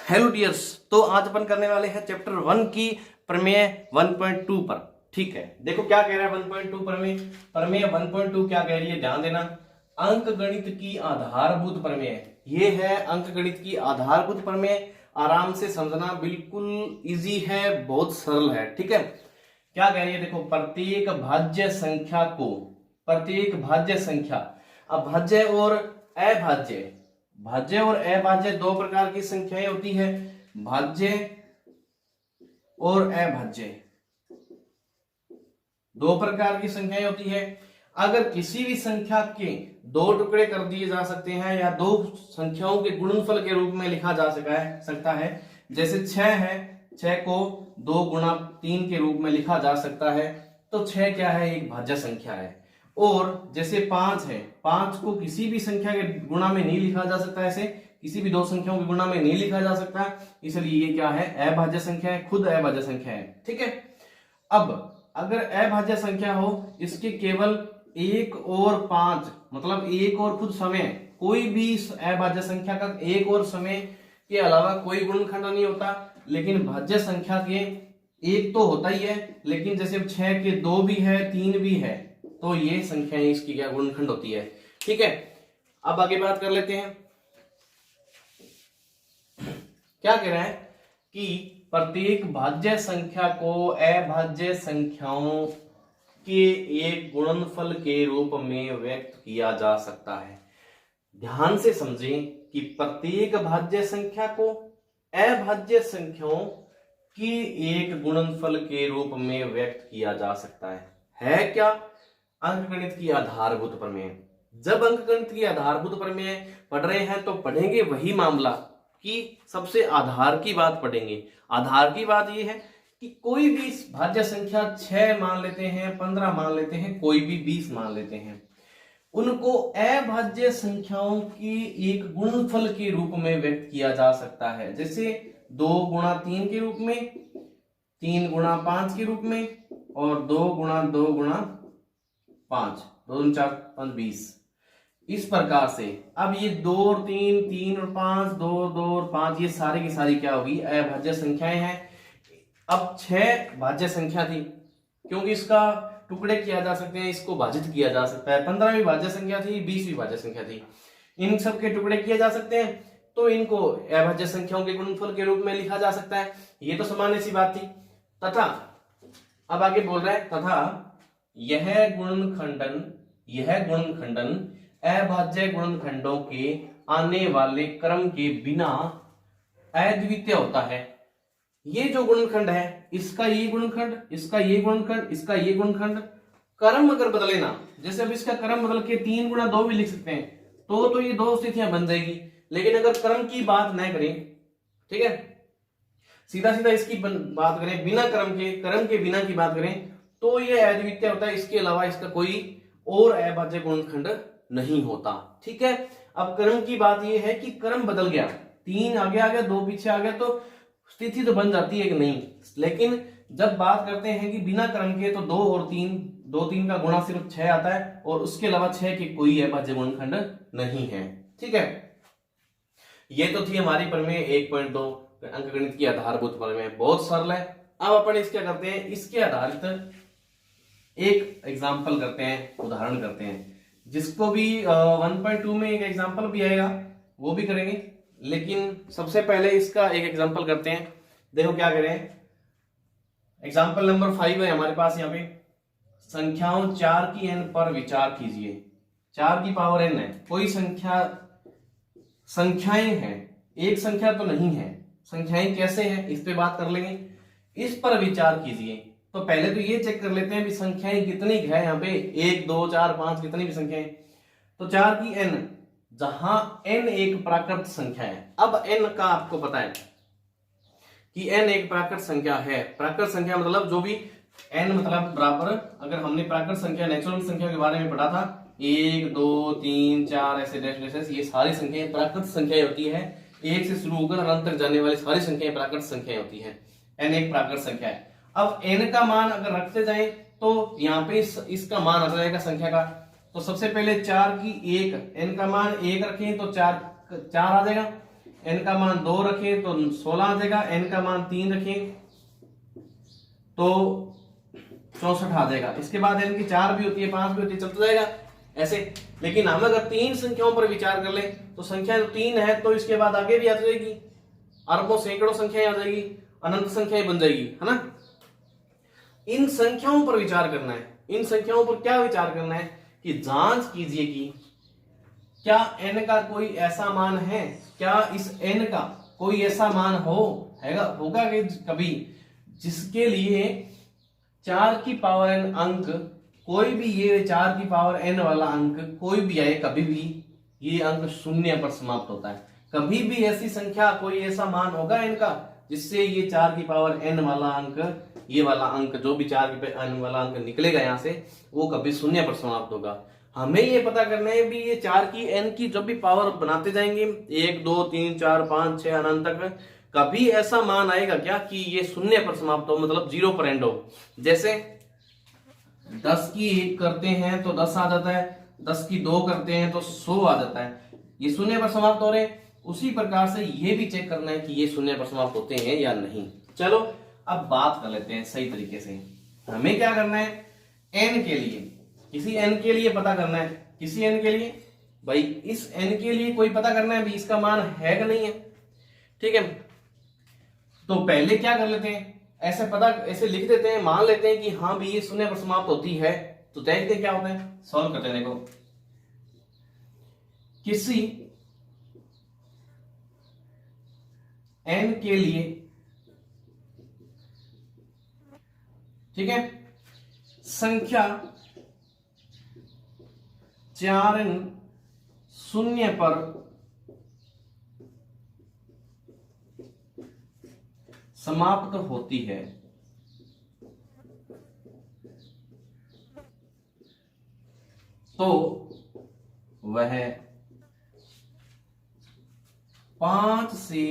Hello dears. तो आज अपन करने वाले हैं चैप्टर 1 की प्रमेय 1.2 पर। ठीक है, देखो क्या कह रहा है 1.2 प्रमेय। प्रमेय 1.2 क्या कह रही है, ध्यान देना। अंक गणित की आधारभूत प्रमेय, ये है अंक गणित की आधारभूत प्रमेय। आराम से समझना, बिल्कुल इजी है, बहुत सरल है। ठीक है, क्या कह रही है देखो, प्रत्येक भाज्य संख्या को, प्रत्येक भाज्य संख्या, अब भाज्य और अभाज्य, भाज्य और अभाज्य दो प्रकार की संख्याएं होती है, भाज्य और अभाज्य दो प्रकार की संख्याएं होती है। अगर किसी भी संख्या के दो टुकड़े कर दिए जा सकते हैं या दो संख्याओं के गुणनफल के रूप में लिखा जा सकता है, जैसे 6 है, 6 को 2 गुणा 3 के रूप में लिखा जा सकता है, तो 6 क्या है, एक भाज्य संख्या है। और जैसे 5 है, 5 को किसी भी संख्या के गुणा में नहीं लिखा जा सकता, ऐसे किसी भी दो संख्याओं के गुणा में नहीं लिखा जा सकता, इसलिए ये क्या है, अभाज्य संख्या है, खुद अभाज्य संख्या है। ठीक है, अब अगर अभाज्य संख्या हो, इसके केवल 1 और 5, मतलब 1 और खुद समय, कोई भी अभाज्य संख्या का 1 और समय के अलावा कोई गुणनखंड नहीं होता। लेकिन भाज्य संख्या के 1 तो होता ही है, लेकिन जैसे 6 के 2 भी है, 3 भी है, तो ये संख्याएं इसकी क्या गुणनखंड होती है। ठीक है, अब आगे बात कर लेते हैं। क्या कह रहा है कि प्रत्येक भाज्य संख्या को अभाज्य संख्याओं के एक गुणनफल के रूप में व्यक्त किया जा सकता है। ध्यान से समझें कि प्रत्येक भाज्य संख्या को अभाज्य संख्याओं की एक गुणनफल के रूप में व्यक्त किया जा सकता है क्या, अंकगणित की आधारभूत प्रमेय। जब अंकगणित की आधारभूत प्रमेय पढ़ रहे हैं तो पढ़ेंगे वही मामला कि सबसे आधार की बात पढ़ेंगे। आधार की बात यह है कि कोई भी भाज्य संख्या 6 मान लेते हैं, 15 मान लेते हैं, कोई भी 20 मान लेते हैं, उनको अभाज्य संख्याओं की एक गुणनफल के रूप में व्यक्त किया जा सकता है। जैसे 2 गुणा 3 के रूप में, 3 गुणा 5 के रूप में, और 2 गुणा 2 गुणा 5, 2 4 5 20, इस प्रकार से। अब ये 2 और 3, 3 और 5, 2 2 और 5, ये सारी की सारी क्या होगी, अभाज्य संख्याएं हैं। अब 6 भाज्य संख्या थी, क्योंकि इसका टुकड़े किया जा सकते हैं, इसको भाजित किया जा सकता है। 15 भी भाज्य संख्या थी, 20 भी भाज्य संख्या थी, इन सब के टुकड़े किए जा सकते हैं, तो इनको अभाज्य संख्याओं के गुणनफल के रूप में लिखा जा सकता है। ये तो सामान्य सी बात थी। तथा अब आगे बोल रहा है, तथा यह गुणनखंडन अभाज्य गुणनखंडों के आने वाले क्रम के बिना अद्वितीय होता है। ये जो गुणनखंड है, इसका ये गुणनखंड, इसका ये गुणनखंड, इसका ये गुणनखंड, क्रम अगर बदले ना, जैसे अब इसका क्रम बदल के 3 गुणा 2 भी लिख सकते हैं, तो ये दो स्थितियां बन जाएगी। लेकिन अगर क्रम की बात न करें, ठीक है, सीधा सीधा इसकी बात करें, बिना क्रम के बिना की बात करें, तो ये अद्वितीय होता है। इसके अलावा इसका कोई और अभाज्य गुणनखंड नहीं होता। ठीक है, अब क्रम की बात यह है कि क्रम बदल गया, 3 आगे आ गया, 2 पीछे आ गया, तो स्थिति तो बन जाती है कि नहीं। लेकिन जब बात करते हैं कि बिना क्रम के, तो 2 और 3, 2 3 का गुणा सिर्फ 6 आता है, और उसके अलावा 6 के कोई अभाज्य गुणनखंड नहीं है। ठीक है, ये तो थी हमारी प्रमेय 1.2 अंकगणित की आधारभूत प्रमेय, बहुत सरल है। अब अपन इस क्या करते हैं, इसके आधारित एक एग्जाम्पल करते हैं, उदाहरण करते हैं, जिसको भी 1.2 में एक एग्जाम्पल भी आएगा, वो भी करेंगे। लेकिन सबसे पहले इसका एक एग्जाम्पल करते हैं। देखो क्या करें, एग्जाम्पल नंबर 5 है हमारे पास। यहाँ पे संख्याओं 4 की n पर विचार कीजिए। 4 की पावर n है, कोई संख्याएं हैं, एक संख्या तो नहीं है। संख्याएं कैसे हैं, इस पे बात कर लेंगे। इस पर विचार कीजिए। तो पहले तो ये चेक कर लेते हैं भी संख्याएं कितनी है यहाँ पे, 1 2 4 5, कितनी भी संख्याएं। तो 4 की n, जहां n एक प्राकृत संख्या है। अब n का आपको पता है कि n एक प्राकृत संख्या है। प्राकृत संख्या मतलब जो भी n मतलब बराबर, अगर हमने प्राकृत संख्या, नेचुरल संख्या के बारे में पढ़ा था, 1 2 3 4 ऐसे डैश, ये सारी संख्याएं प्राकृत संख्याएं होती है। 1 से शुरू होकर अनंत तक जाने वाली सारी संख्याएं प्राकृत संख्याएं होती है। n एक प्राकृत संख्या है। अब n का मान अगर रखते जाए तो यहाँ पे इसका मान आ जाएगा संख्या का। तो सबसे पहले 4 की 1, n का मान 1 रखें तो 4 आ जाएगा। n का मान 2 रखें तो 16 आ जाएगा, n का मान 3 रखें तो 64 आ जाएगा। इसके बाद n की 4 भी होती है, 5 भी होती है, चलता जाएगा ऐसे। लेकिन हम अगर 3 संख्याओं पर विचार कर ले तो संख्या जो 3 है तो इसके बाद आगे भी आ जाएगी, अरबों सैकड़ों संख्याएं आ जाएगी, अनंत संख्याएं बन जाएगी, है ना। इन संख्याओं पर विचार करना है। इन संख्याओं पर क्या विचार करना है कि जांच कीजिए कि क्या n का कोई ऐसा मान है, क्या इस n का कोई ऐसा मान होगा कि कभी जिसके लिए 4 की पावर n अंक, कोई भी ये 4 की पावर n वाला अंक कोई भी आए, कभी भी ये अंक शून्य पर समाप्त होता है। कभी भी ऐसी संख्या, कोई ऐसा मान होगा n का जिससे ये 4 की पावर n वाला अंक, ये वाला अंक जो भी 4 की n वाला अंक निकलेगा यहाँ से, वो कभी शून्य पर समाप्त होगा। हमें ये पता करना है भी ये 4 की n की जब भी पावर बनाते जाएंगे 1 2 3 4 5 6 अनंत तक, कभी ऐसा मान आएगा क्या कि ये शून्य पर समाप्त हो, मतलब 0 पर एंड हो। जैसे 10 की 1 करते हैं तो 10 आ जाता है, 10 की 2 करते हैं तो 100 आ जाता है, ये शून्य पर समाप्त हो रहे हैं। उसी प्रकार से ये भी चेक करना है कि ये शून्य पर समाप्त होते हैं या नहीं। चलो अब बात कर लेते हैं सही तरीके से। हमें क्या करना है, n के लिए, किसी n के लिए पता करना है, किसी n के लिए, भाई इस n के लिए कोई पता करना है भी इसका मान है कि नहीं है, ठीक है। तो पहले क्या कर लेते हैं, ऐसे लिख देते हैं, मान लेते हैं कि हाँ भी ये शून्य पर समाप्त होती है। तो देखते हैं क्या होता है, सॉल्व करते हैं। देखो किसी n के लिए, ठीक है, संख्या 4n शून्य पर समाप्त होती है तो वह 5 से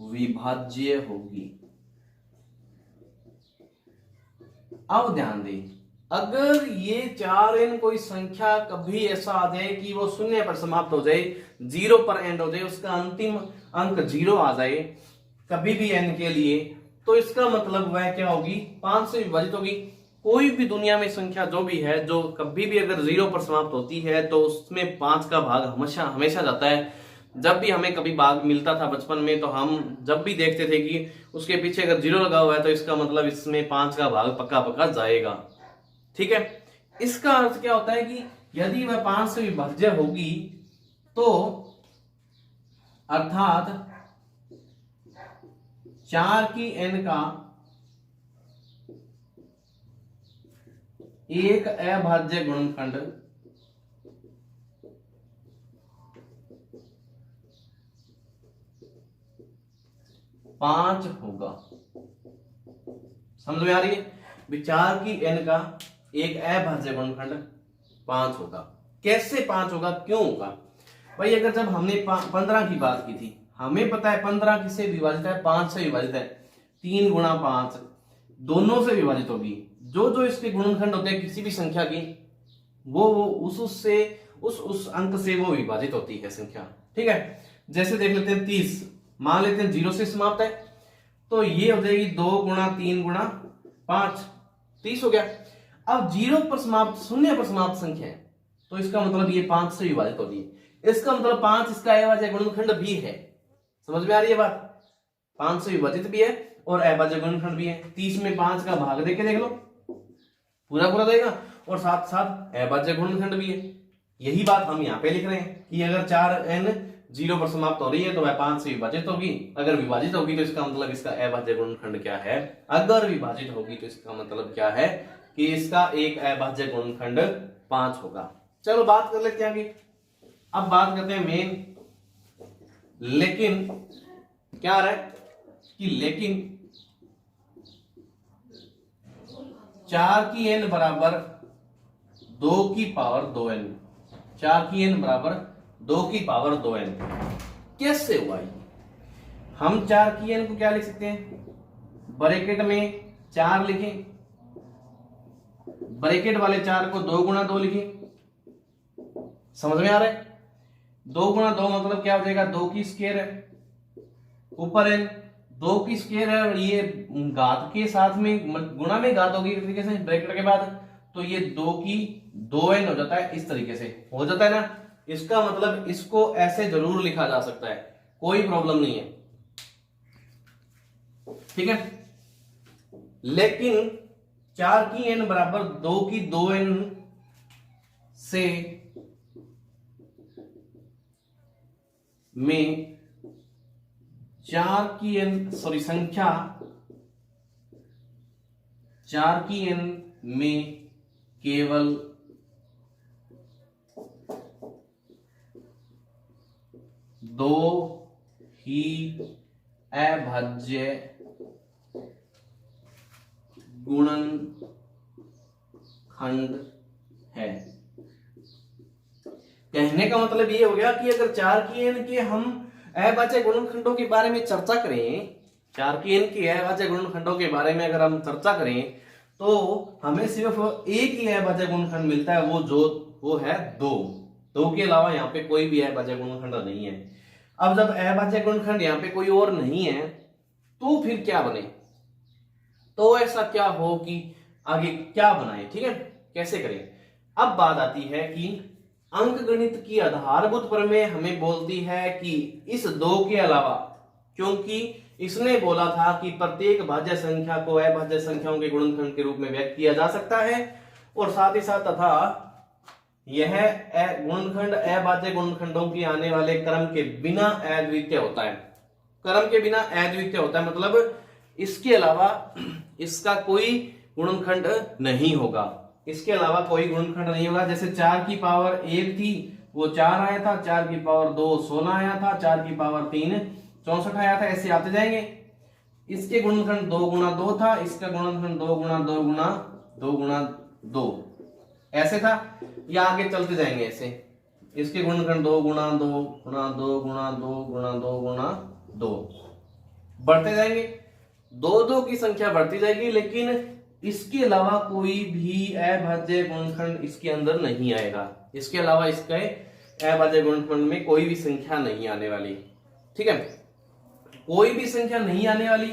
विभाज्य होगी। अब ध्यान दें, अगर ये 4n कोई संख्या कभी ऐसा आ जाए कि वो शून्य पर समाप्त हो जाए, 0 पर एंड हो जाए, उसका अंतिम अंक 0 आ जाए कभी भी n के लिए, तो इसका मतलब वह क्या होगी, 5 से विभाजित होगी। कोई भी दुनिया में संख्या जो भी है, जो कभी भी अगर 0 पर समाप्त होती है तो उसमें 5 का भाग हमेशा जाता है। जब भी हमें कभी भाग मिलता था बचपन में, तो हम जब भी देखते थे कि उसके पीछे अगर 0 लगा हुआ है तो इसका मतलब इसमें 5 का भाग पक्का जाएगा, ठीक है। इसका अर्थ क्या होता है कि यदि वह 5 से विभाज्य होगी तो अर्थात 4 की n का एक अभाज्य गुणनखंड पांच होगा। समझ में आ रही है, 4 की n का एक अभाज्य गुणनखंड 5 होगा। कैसे 5 होगा, क्यों होगा भाई? अगर जब हमने 15 की बात की थी, हमें पता है 15 किससे विभाजित है, 5 से विभाजित है। 3 गुणा 5 दोनों से विभाजित होगी। जो इसके गुणनखंड होते हैं किसी भी संख्या की, वो उस अंक से वो विभाजित होती है संख्या, ठीक है। जैसे देख लेते हैं 30, मान लेते हैं 0 से समाप्त है, तो ये हो जाएगी 2 गुणा 3 गुणा 5, 30 हो गया। अब 0 पर समाप्त, शून्य पर समाप्त संख्या है, तो इसका मतलब ये 5 से विभाजित होती है। इसका मतलब 5 इसका अभाज्य गुणनखंड भी है। समझ में आ रही है बात? 5 से विभाजित भी है और अभाज्य गुणनखंड भी है। 30 में 5 का भाग देके देख लो, पूरा देगा, और साथ साथ अभाज्य गुणनखंड भी है। यही बात हम यहाँ पे लिख रहे हैं कि अगर 4n 0 पर समाप्त हो रही है तो वह 5 से विभाजित होगी। अगर विभाजित होगी तो इसका मतलब इसका अभाज्य गुणनखंड क्या है। अगर विभाजित होगी तो इसका मतलब क्या है कि इसका एक अभाज्य गुणनखंड 5 होगा। चलो बात कर लेते हैं आगे। अब बात करते हैं मेन। लेकिन क्या आ रहा है कि लेकिन 4 की n बराबर 2 की पावर 2n, 4 की n बराबर 2 की पावर 2n कैसे हुआ? हम 4 की n को क्या लिख सकते हैं, ब्रैकेट में 4 लिखें, ब्रैकेट वाले 4 को 2 गुणा 2 लिखें। समझ में आ रहा है? 2 गुणा 2 मतलब क्या हो जाएगा, 2 की स्क्वायर है, ऊपर n 2 की स्क्वायर है और ये घात के साथ में गुणा में घात होगी एक तरीके से ब्रैकेट के बाद, तो ये 2 की 2n हो जाता है, इस तरीके से हो जाता है ना। इसका मतलब इसको ऐसे जरूर लिखा जा सकता है, कोई प्रॉब्लम नहीं है, ठीक है। लेकिन 4 की n बराबर 2 की 2n से में 4 की n संख्या 4 की n में केवल 2 ही अभाज्य गुणनखंड है। कहने का मतलब ये हो गया कि अगर 4 की n के हम अभाज्य गुणनखंडों के बारे में चर्चा करें, 4 की n के अभाज्य गुणनखंडों के बारे में अगर हम चर्चा करें तो हमें सिर्फ एक ही अभाज्य गुणनखंड मिलता है, वो है 2 के अलावा यहाँ पे कोई भी अभाज्य गुणनखंड नहीं है। अब जब अभाज्य गुणनखंड यहाँ पे कोई और नहीं है तो फिर क्या बने, तो ऐसा क्या हो कि आगे क्या बनाए, ठीक है, कैसे करें। अब बात आती है कि अंकगणित की आधारभूत प्रमेय हमें बोलती है कि इस 2 के अलावा, क्योंकि इसने बोला था कि प्रत्येक भाज्य संख्या को अभाज्य संख्याओं के गुणनखंड के रूप में व्यक्त किया जा सकता है, और साथ ही साथ तथा यह गुणनखंड अभाज्य गुणनखंडों की आने वाले क्रम के बिना अद्वितीय होता है। क्रम के बिना अद्वितीय होता है मतलब इसके अलावा इसका कोई गुणनखंड नहीं होगा, इसके अलावा कोई गुणनखंड नहीं होगा। जैसे 4 की पावर 1 थी वो 4 आया था, 4 की पावर 2 16 आया था, 4 की पावर 3 64 आया था, ऐसे आते जाएंगे। इसके गुणनखंड 2 गुणा 2 था, इसका गुणनखंड 2 गुणा 2 गुणा 2 गुणा 2 ऐसे था, या आगे चलते जाएंगे ऐसे। इसके गुणनखंड 2 गुणा 2 गुणा 2 गुणा 2 गुणा 2 गुणा 2 बढ़ते जाएंगे, 2 की संख्या बढ़ती जाएगी, लेकिन इसके अलावा कोई भी अभाज्य गुणनखंड इसके अंदर नहीं आएगा। इसके अलावा इसके अभाज्य गुणनखंड में कोई भी संख्या नहीं आने वाली, ठीक है, कोई भी संख्या नहीं आने वाली।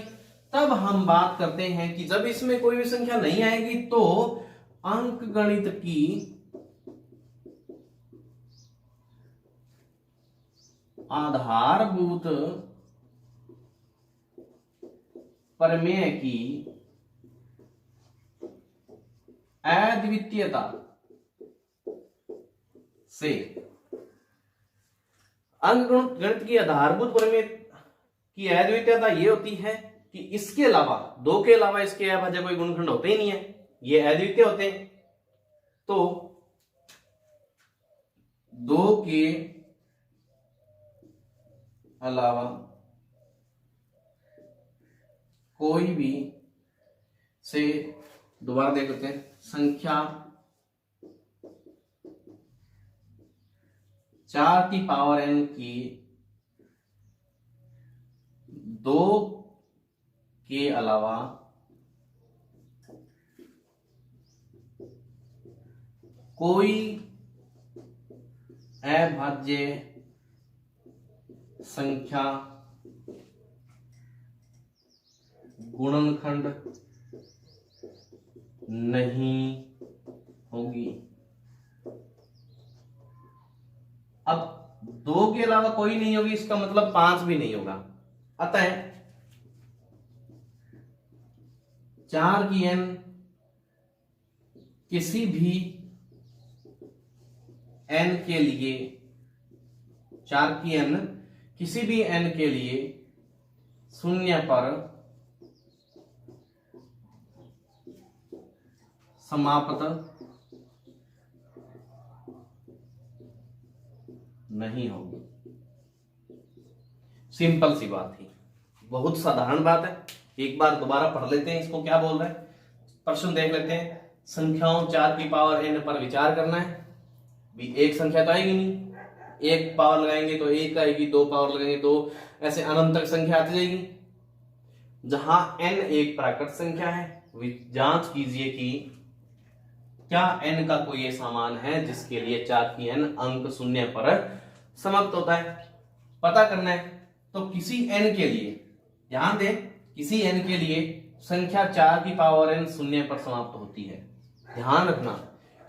तब हम बात करते हैं कि जब इसमें कोई भी संख्या नहीं आएगी तो अंकगणित की आधारभूत प्रमेय की अद्वितीयता से, अंकगणित की आधारभूत प्रमेय की अद्वितीयता ये होती है कि इसके अलावा 2 के अलावा इसके अभाज्य कोई गुणनखंड होते ही नहीं है, ये अद्वितीय होते हैं। तो 2 के अलावा कोई भी से, दोबारा देख लेते हैं, संख्या 4 की पावर n की 2 के अलावा कोई अभाज्य संख्या गुणनखंड नहीं होगी। अब 2 के अलावा कोई नहीं होगी, इसका मतलब 5 भी नहीं होगा। अतः 4 की n किसी भी n के लिए, 4 की n किसी भी n के लिए 0 पर समाप्त नहीं होगी। सिंपल सी बात थी, बहुत साधारण बात है। एक बार दोबारा पढ़ लेते हैं इसको क्या बोल रहा है, प्रश्न देख लेते हैं। संख्याओं 4 की पावर n पर विचार करना है। भी एक संख्या तो आएगी नहीं, एक पावर लगाएंगे तो एक आएगी, 2 पावर लगाएंगे तो ऐसे अनंत तक संख्या आती जाएगी। जहां n एक प्राकृत संख्या है, जांच कीजिए कि क्या n का कोई ऐसा मान है जिसके लिए 4 की n अंक 0 पर समाप्त होता है। पता करना है तो किसी n के लिए, ध्यान दें, किसी n के लिए संख्या 4 की पावर n शून्य पर समाप्त होती है। ध्यान रखना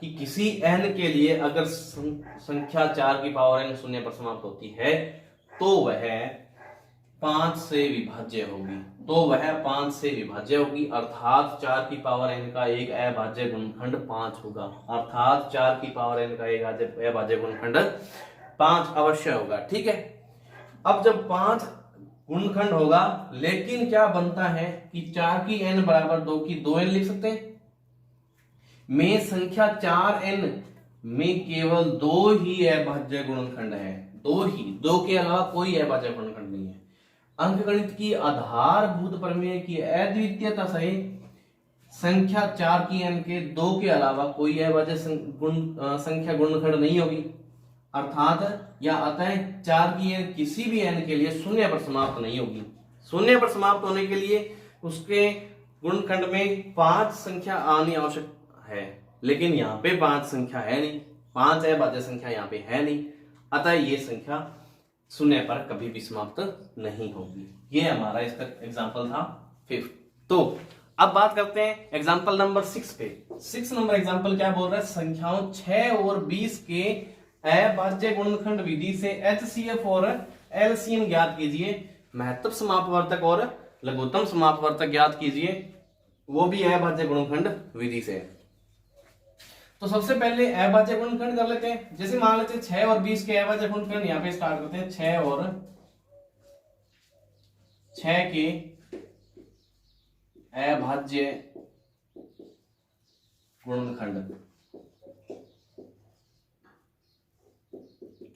कि किसी n के लिए अगर संख्या 4 की पावर n शून्य पर समाप्त होती है तो वह 5 से विभाज्य होगी, अर्थात 4 की पावर n का एक अभाज्य गुणनखंड 5 होगा, अर्थात 4 की पावर n का एक अभाज्य गुणनखंड 5 अवश्य होगा। ठीक है, अब जब 5 गुणनखंड होगा, लेकिन क्या बनता है कि 4 की n बराबर 2 की 2n लिख सकते हैं। में संख्या 4n में केवल 2 ही अभाज्य गुणनखंड है, 2 ही, 2 के अलावा कोई अभाज्य गुणनखंड नहीं है। अंकगणित की आधारभूत प्रमेय की अद्वितीयता से संख्या 4 की n के 2 के अलावा कोई अभाज्य संख्या गुणनखंड नहीं होगी, अर्थात या अतः 4 की n किसी भी n के लिए शून्य पर समाप्त नहीं होगी। शून्य पर समाप्त होने के लिए उसके गुणनखंड में 5 संख्या आनी आवश्यक है, लेकिन यहाँ पे 5 संख्या है नहीं, 5 अभाज्य संख्या यहाँ पे है नहीं, अतः ये संख्या शून्य पर कभी भी समाप्त नहीं होगी। ये हमारा इसका एग्जाम्पल था 5। तो अब बात करते हैं एग्जाम्पल नंबर 6 पे। 6 नंबर एग्जाम्पल क्या बोल रहा है, संख्याओं 6 और 20 के अभाज्य गुणनखंड विधि से HCF और LCM ज्ञात कीजिए, महत्तम समापवर्तक और लघुत्तम समापवर्तक ज्ञात कीजिए, वो भी अभाज्य गुणनखंड विधि से। तो सबसे पहले अभाज्य गुणनखंड कर लेते हैं। जैसे मान लेते हैं 6 और 20 के अभाज्य गुणनखंड, यहां पे स्टार्ट करते हैं 6 और 6 के अभाज्य गुणनखंड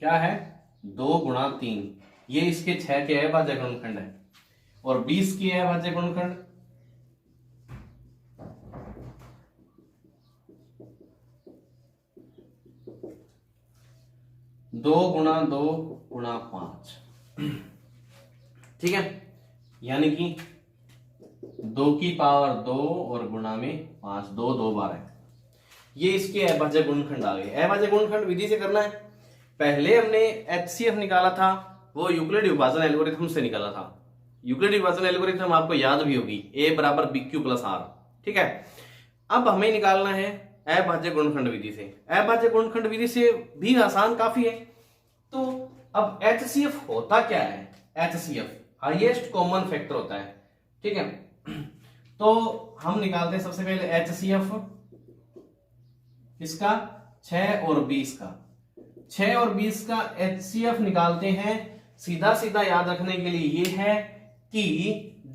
क्या है, 2 गुणा 3, ये इसके 6 के अभाज्य गुणनखंड है। और 20 के अभाज्य गुणनखंड 2 गुणा 2 गुणा 5, ठीक है, यानी कि 2 की पावर 2 और गुणा में 5, 2 2 बार है। ये इसके अभाज्य गुणनखंड आ गए। अभाज्य गुणनखंड विधि से करना है। पहले हमने HCF निकाला था, वो यूक्लिड विभाजन एल्गोरिथम से निकाला था। यूक्लिड विभाजन एल्गोरिथम आपको याद भी होगी, A बराबर BQ प्लस R, ठीक है। अब हमें निकालना है अभाज्य गुणनखंड विधि से। अभाज्य गुणनखंड विधि से भी आसान काफी है। तो अब HCF होता क्या है, HCF हाईएस्ट कॉमन फैक्टर होता है, ठीक है। तो हम निकालते हैं सबसे पहले HCF इसका 6 और 20 का। 6 और 20 का HCF निकालते हैं। सीधा सीधा याद रखने के लिए ये है कि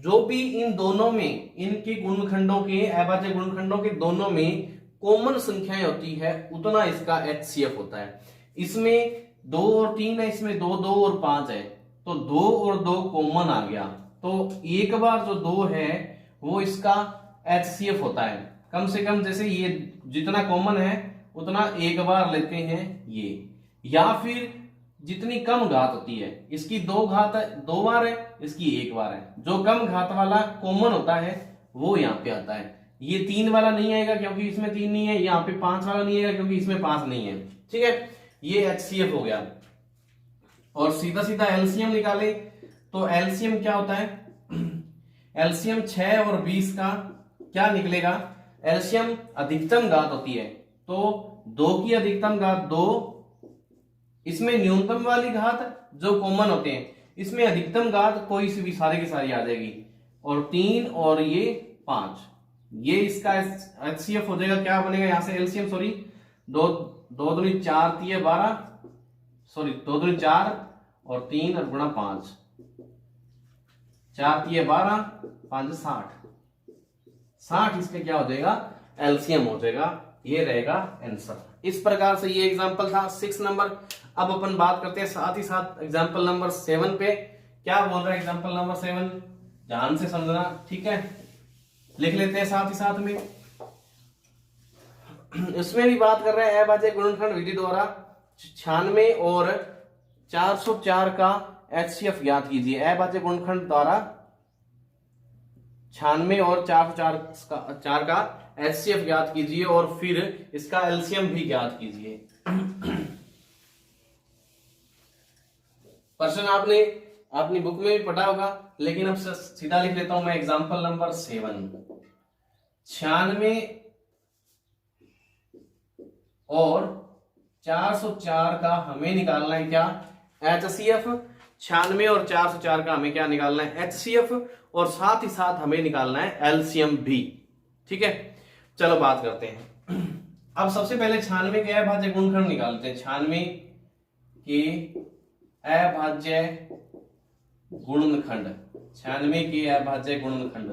जो भी इन दोनों में, इनके गुणनखंडों के, अभाज्य गुणनखंडों के दोनों में कॉमन संख्याएं होती है, उतना इसका HCF होता है। इसमें 2 और 3 है, इसमें 2 2 और 5 है, तो 2 और 2 कॉमन आ गया, तो एक बार जो 2 है वो इसका HCF होता है। कम से कम जैसे ये जितना कॉमन है उतना एक बार लेते हैं ये, या फिर जितनी कम घात होती है, इसकी 2 घात 2 बार है, इसकी 1 बार है, जो कम घात वाला कॉमन होता है वो यहाँ पे आता है। ये 3 वाला नहीं आएगा क्योंकि इसमें 3 नहीं है, यहाँ पे 5 वाला नहीं आएगा क्योंकि इसमें 5 नहीं है, ठीक है। ये HCF हो गया। और सीधा सीधा LCM निकाले तो LCM क्या होता है, LCM 6 और 20 का क्या निकलेगा, LCM अधिकतम घात होती है, तो 2 की अधिकतम घात 2, इसमें न्यूनतम वाली घात जो कॉमन होते हैं, इसमें अधिकतम घात कोई सी भी सारी की सारी आ जाएगी, और 3 और ये 5, ये इसका HCF हो जाएगा। क्या बनेगा यहां से LCM, सॉरी, 2 2 दूनी 4 3 12, सॉरी 2 दूनी 4 और 3 और गुणा 5, 4 3 12 5 60, इसका क्या हो जाएगा LCM हो जाएगा, ये रहेगा आंसर। इस प्रकार से ये एग्जांपल था 6 नंबर। अब अपन बात करते हैं साथ ही साथ एग्जांपल नंबर 7 पे। क्या बोल रहा है एग्जांपल नंबर 7, ध्यान से समझना, ठीक है, लिख लेते हैं साथ ही साथ में। इसमें भी बात कर रहे हैं अभाज्य गुणनखंड विधि द्वारा 96 और 404 का HCF ज्ञात कीजिए। अभाज्य गुणनखंड द्वारा 96 और 404 का HCF ज्ञात कीजिए और फिर इसका LCM भी ज्ञात कीजिए। प्रश्न आपने अपनी बुक में भी पढ़ा होगा, लेकिन अब सीधा लिख लेता हूं मैं एग्जांपल नंबर 7। 96 और 404 का हमें निकालना है क्या, HCF। 96 और 404 का हमें क्या निकालना है, HCF, और साथ ही साथ हमें निकालना है LCM भी। ठीक है, चलो बात करते हैं। अब सबसे पहले 96 के अभाज्य गुणनखंड निकालते हैं। 96 के अभाज्य गुणनखंड, 96 के अभाज्य गुणनखंड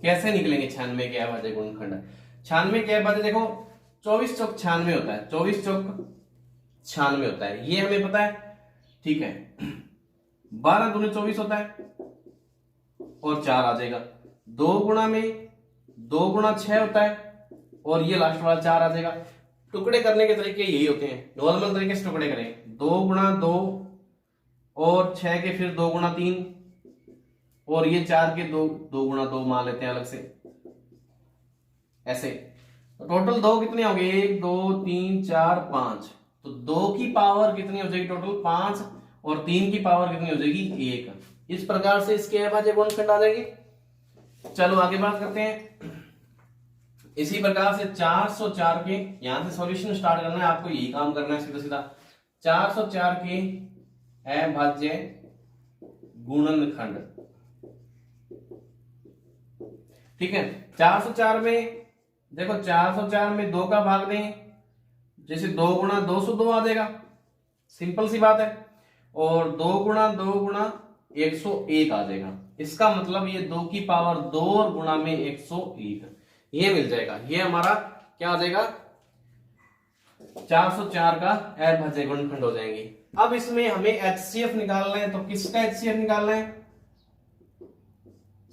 कैसे निकलेंगे? 96 के अभाज्य गुणनखंड, 96 के अभाज्य देखो 24 चौक 96 होता है, 24 चौक 96 होता है, ये हमें पता है। ठीक है, 12 दूनी 24 होता है और 4 आ जाएगा। 2 गुणा में 2 गुणा 6 होता है और ये लास्ट वाला 4 आ जाएगा। टुकड़े करने के तरीके यही होते हैं, नॉर्मल तरीके से टुकड़े करें। 2 गुणा 2 और 6 के फिर 2 गुणा 3 और ये 4 के 2 गुणा 2 मान लेते हैं अलग से, ऐसे। तो टोटल 2 कितने हो गए, 1 2 3 4 5। तो 2 की पावर कितनी हो जाएगी टोटल, 5, और 3 की पावर कितनी हो जाएगी, 1। इस प्रकार से इसके अभाज्य गुणनखंड आ जाएंगे। चलो आगे बात करते हैं। इसी प्रकार से 404 के, यहां से सॉल्यूशन स्टार्ट करना है, आपको यही काम करना है सीधा सीधा। 404 के अभाज्य गुणनखंड, ठीक है। 404 में देखो, 404 में 2 का भाग दें, जैसे 2 गुणा 202 आ जाएगा, सिंपल सी बात है। और 2 गुणा 2 गुणा 101 आ जाएगा। इसका मतलब ये 2 की पावर 2 और गुणा में 101, ये मिल जाएगा। ये हमारा क्या आ जाएगा, 404 का अभाज्य गुणनखंड हो जाएंगे। अब इसमें हमें HCF निकालना है, तो किसका HCF निकालना है,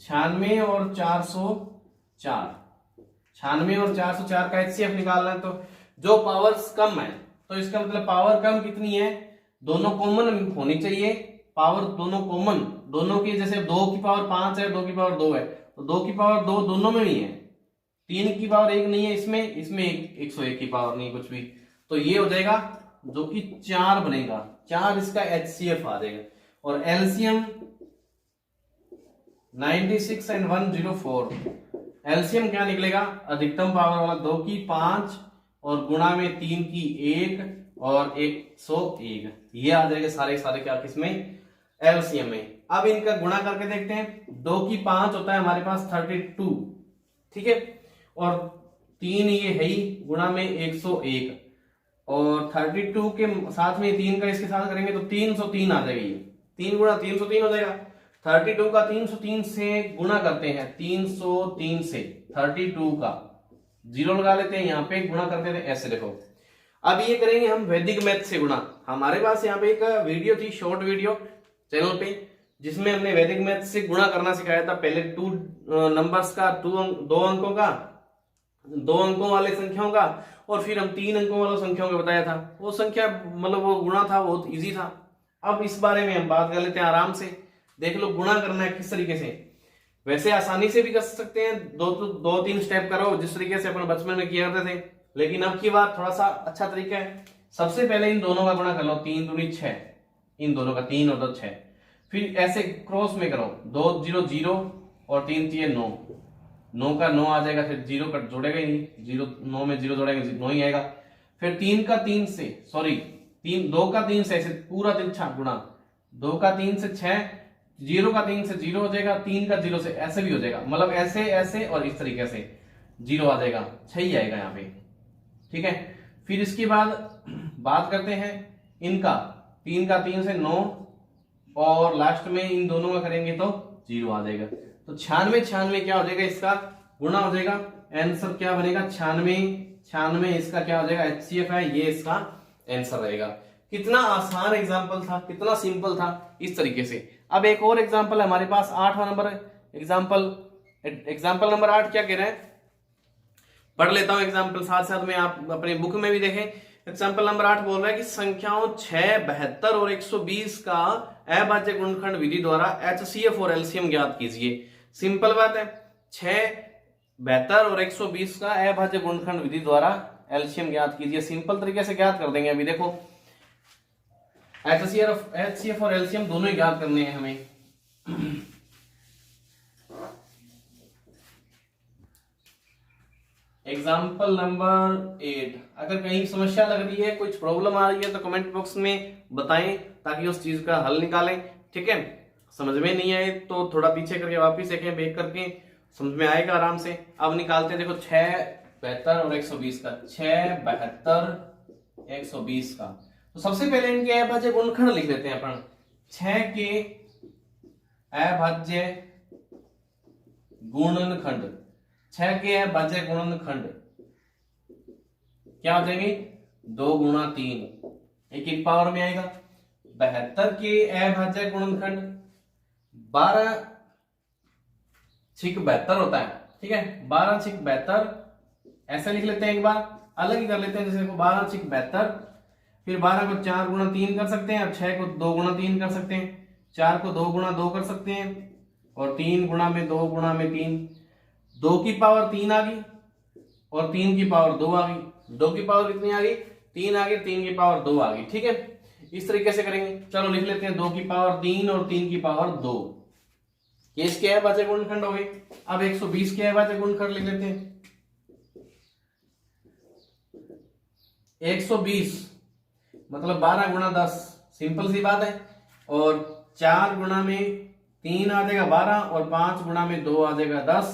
96 और 404, 96 और 404 का HCF निकालना है। तो जो पावर्स कम है, तो इसका मतलब पावर कम कितनी है, दोनों कॉमन होनी चाहिए। पावर दोनों कॉमन, दोनों की, जैसे 2 की पावर 5 है, 2 की पावर 2 है, तो 2 की पावर 2 दोनों में नहीं है, 3 की पावर 1 नहीं है, इसमें 101 की पावर नहीं कुछ भी। तो ये हो जाएगा जो कि 4 बनेगा, 4 इसका HCF आ जाएगा। और LCM 96 एंड 104, LCM क्या निकलेगा, अधिकतम पावर वाला 2 की 5 और गुणा में 3 की 1 और 101, ये आ जाएगा सारे सारे क्या किसमें, LCM में। अब इनका गुणा करके देखते हैं। 2 की 5 होता है हमारे पास 32, ठीक है, और 3 ये है ही, गुणा में 101, और 32 के साथ में 3 का इसके साथ करेंगे तो 303 आ जाएगा। ये 3 गुणा 303 हो जाएगा। 32 का 303 से गुणा करते हैं, 303 से 32 का 0 लगा लेते हैं, यहाँ पे गुणा करते थे ऐसे, देखो। अब ये करेंगे हम वैदिक मैथ से गुणा। हमारे पास यहाँ पे एक वीडियो थी, शॉर्ट वीडियो चैनल पे, जिसमें हमने वैदिक मैथ से गुणा करना सिखाया था। पहले 2 नंबर्स का, 2 अंकों का, 2 अंकों वाले संख्याओं का, और फिर हम 3 अंकों वाले संख्याओं का बताया था। वो संख्या मतलब वो गुणा था, बहुत इजी था। अब इस बारे में हम बात कर लेते हैं आराम से। देख लो गुणा करना है किस तरीके से। वैसे आसानी से भी कर सकते हैं, 2-3 स्टेप करो, जिस तरीके से अपन बचपन में किया करते थे, लेकिन अब की बार थोड़ा सा अच्छा तरीका है। सबसे पहले इन दोनों का गुणा कर लो, 3 दूनी 6, इन दोनों का 3 और 2 6, फिर ऐसे क्रॉस में करो, 2 0 0 और 3 3 9, 9 का 9 आ जाएगा, फिर 0 कट जोड़ेगा ही नहीं, 0 9 में 0 जोड़ेंगे 9 ही आएगा। फिर 3 का 3 से, सॉरी 2 का 3 से, ऐसे पूरा तिरछा गुणा, 2 का 3 से 6, 0 का 3 से 0 हो जाएगा, 3 का 0 से ऐसे भी हो जाएगा, मतलब ऐसे ऐसे और इस तरीके से 0 आ जाएगा, 6 ही आएगा यहाँ पे, ठीक है। फिर इसके बाद बात करते हैं इनका, 3 का 3 से 9 और लास्ट में इन दोनों का करेंगे तो 0 आ जाएगा। तो 96 क्या हो जाएगा, इसका गुणा हो जाएगा, आंसर क्या बनेगा 96 इसका क्या हो जाएगा, HCF है, ये इसका आंसर रहेगा। कितना आसान एग्जाम्पल था, कितना सिंपल था, इस तरीके से। अब एक और एग्जाम्पल है हमारे पास, 8वां नंबर एग्जाम्पल नंबर 8 क्या कह रहे हैं, पढ़ लेता हूं एग्जाम्पल, साथ साथ में आप अपने बुक में भी देखें। एग्जाम्पल नंबर 8 बोल रहा है कि संख्याओं 6, 72 और 120 का अभाज्य गुणनखंड विधि द्वारा HCF और LCM ज्ञात कीजिए। सिंपल बात है, 6, 72 और 120 का अभाज्य गुणनखंड विधि द्वारा LCM ज्ञात कीजिए। सिंपल तरीके से ज्ञात कर देंगे। अभी देखो HCF और LCM दोनों ही ज्ञात करने हैं हमें। Example number 8। अगर कहीं समस्या लग रही है, कुछ प्रॉब्लम आ रही है तो कमेंट बॉक्स में बताएं ताकि उस चीज का हल निकालें। ठीक है, समझ में नहीं आए तो थोड़ा पीछे करके वापिस देखें, बैक करके समझ में आएगा आराम से। अब निकालते हैं, देखो 6, 72 और 120 का। 6, 72, 120 का। तो सबसे पहले इनके अभाज्य गुणनखंड लिख लेते हैं अपन। 6 के अभाज्य गुणनखंड, 6 के अभाज्य गुणनखंड क्या हो जाएंगे? 2 गुणा 3, एक पावर में आएगा। 72 के अभाज्य गुणनखंड 12 छिक 72 होता है। ठीक है, 12 छिक 72 ऐसे लिख लेते हैं, एक बार अलग ही कर लेते हैं। जैसे 12 छिक 72, फिर 12 को 4 गुणा 3 कर सकते हैं, अब 6 को 2 गुणा 3 कर सकते हैं, 4 को 2 गुणा 2 कर सकते हैं, और 3 गुणा में 2 गुणा में 3, 2 की पावर 3 आ गई और 3 की पावर 2 आ गई। 2 की पावर कितनी आ गई? 3 आ गई, 3 की पावर 2 आ गई। ठीक है, इस तरीके से करेंगे। चलो लिख लेते हैं 2 की पावर 3 और 3 की पावर 2। ये इसके अभाज्य गुणनखंड हो गए। अब 120 के अभाज्य गुणनखंड लिख लेते हैं। 120 मतलब 12 गुणा 10, सिंपल सी बात है। और 4 गुणा में 3 आ जाएगा 12, और 5 गुणा में 2 आ जाएगा 10।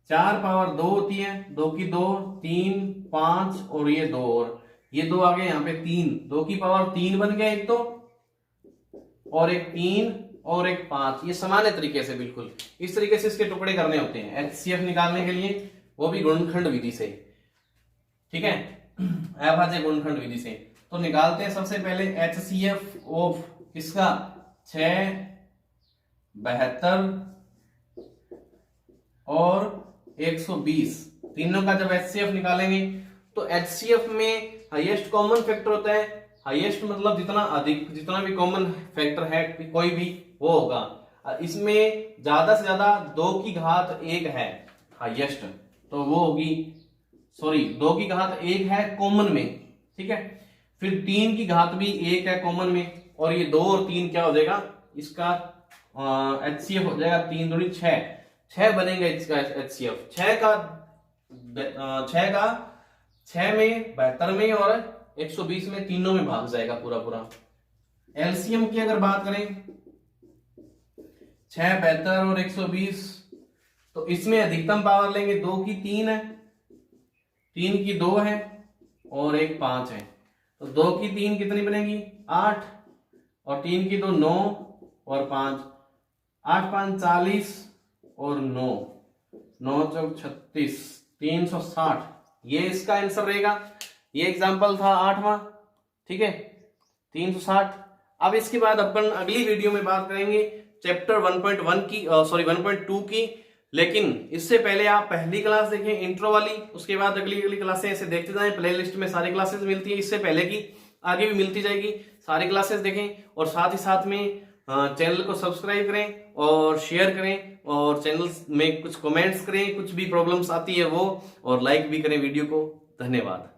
4 पावर 2 होती है, 2 की 2, 3, 5 और ये 2, और ये 2 आ गए यहाँ पे 3। 2 की पावर 3 बन गया एक तो, और एक 3 और एक 5। ये सामान्य तरीके से, बिल्कुल इस तरीके से इसके टुकड़े करने होते हैं HCF निकालने के लिए, वो भी गुणनखंड विधि से। ठीक है, अभाज्य गुणनखंड विधि से। तो निकालते हैं सबसे पहले HCF ऑफ किसका? 6, 72 और 120, तीनों का जब HCF निकालेंगे तो HCF में हाईएस्ट कॉमन फैक्टर होता है। हाईएस्ट मतलब जितना अधिक, जितना भी कॉमन फैक्टर है कोई भी, वो होगा। इसमें ज्यादा से ज्यादा 2 की घात 1 है हाईएस्ट, तो वो होगी, सॉरी 2 की घात 1 है कॉमन में। ठीक है, फिर 3 की घात भी 1 है कॉमन में, और ये 2 और 3 क्या हो जाएगा? इसका HCF हो जाएगा 3 दूनी 6, 6 बनेगा इसका HCF। 6 में 72 में और 120 में, तीनों में भाग जाएगा पूरा पूरा। एलसीएम की अगर बात करें 6, 72 और 120, तो इसमें अधिकतम पावर लेंगे। 2 की 3 है, 3 की 2 है और एक 5 है, तो 2 की 3 कितनी बनेगी? 8, और 3 की 2 9 और 5, 8 5 40 और 9 9 चौक 36, 360। ये इसका आंसर रहेगा। ये एग्जाम्पल था 8वां। ठीक है, 360। अब इसके बाद अपन अगली वीडियो में बात करेंगे चैप्टर 1.1 की, सॉरी 1.2 की। लेकिन इससे पहले आप पहली क्लास देखें इंट्रो वाली, उसके बाद अगली अगली क्लासें ऐसे देखते जाएं। प्ले लिस्ट में सारी क्लासेस मिलती है, इससे पहले की आगे भी मिलती जाएगी। सारी क्लासेस देखें और साथ ही साथ में चैनल को सब्सक्राइब करें और शेयर करें, और चैनल में कुछ कमेंट्स करें, कुछ भी प्रॉब्लम्स आती है वो, और लाइक भी करें वीडियो को। धन्यवाद।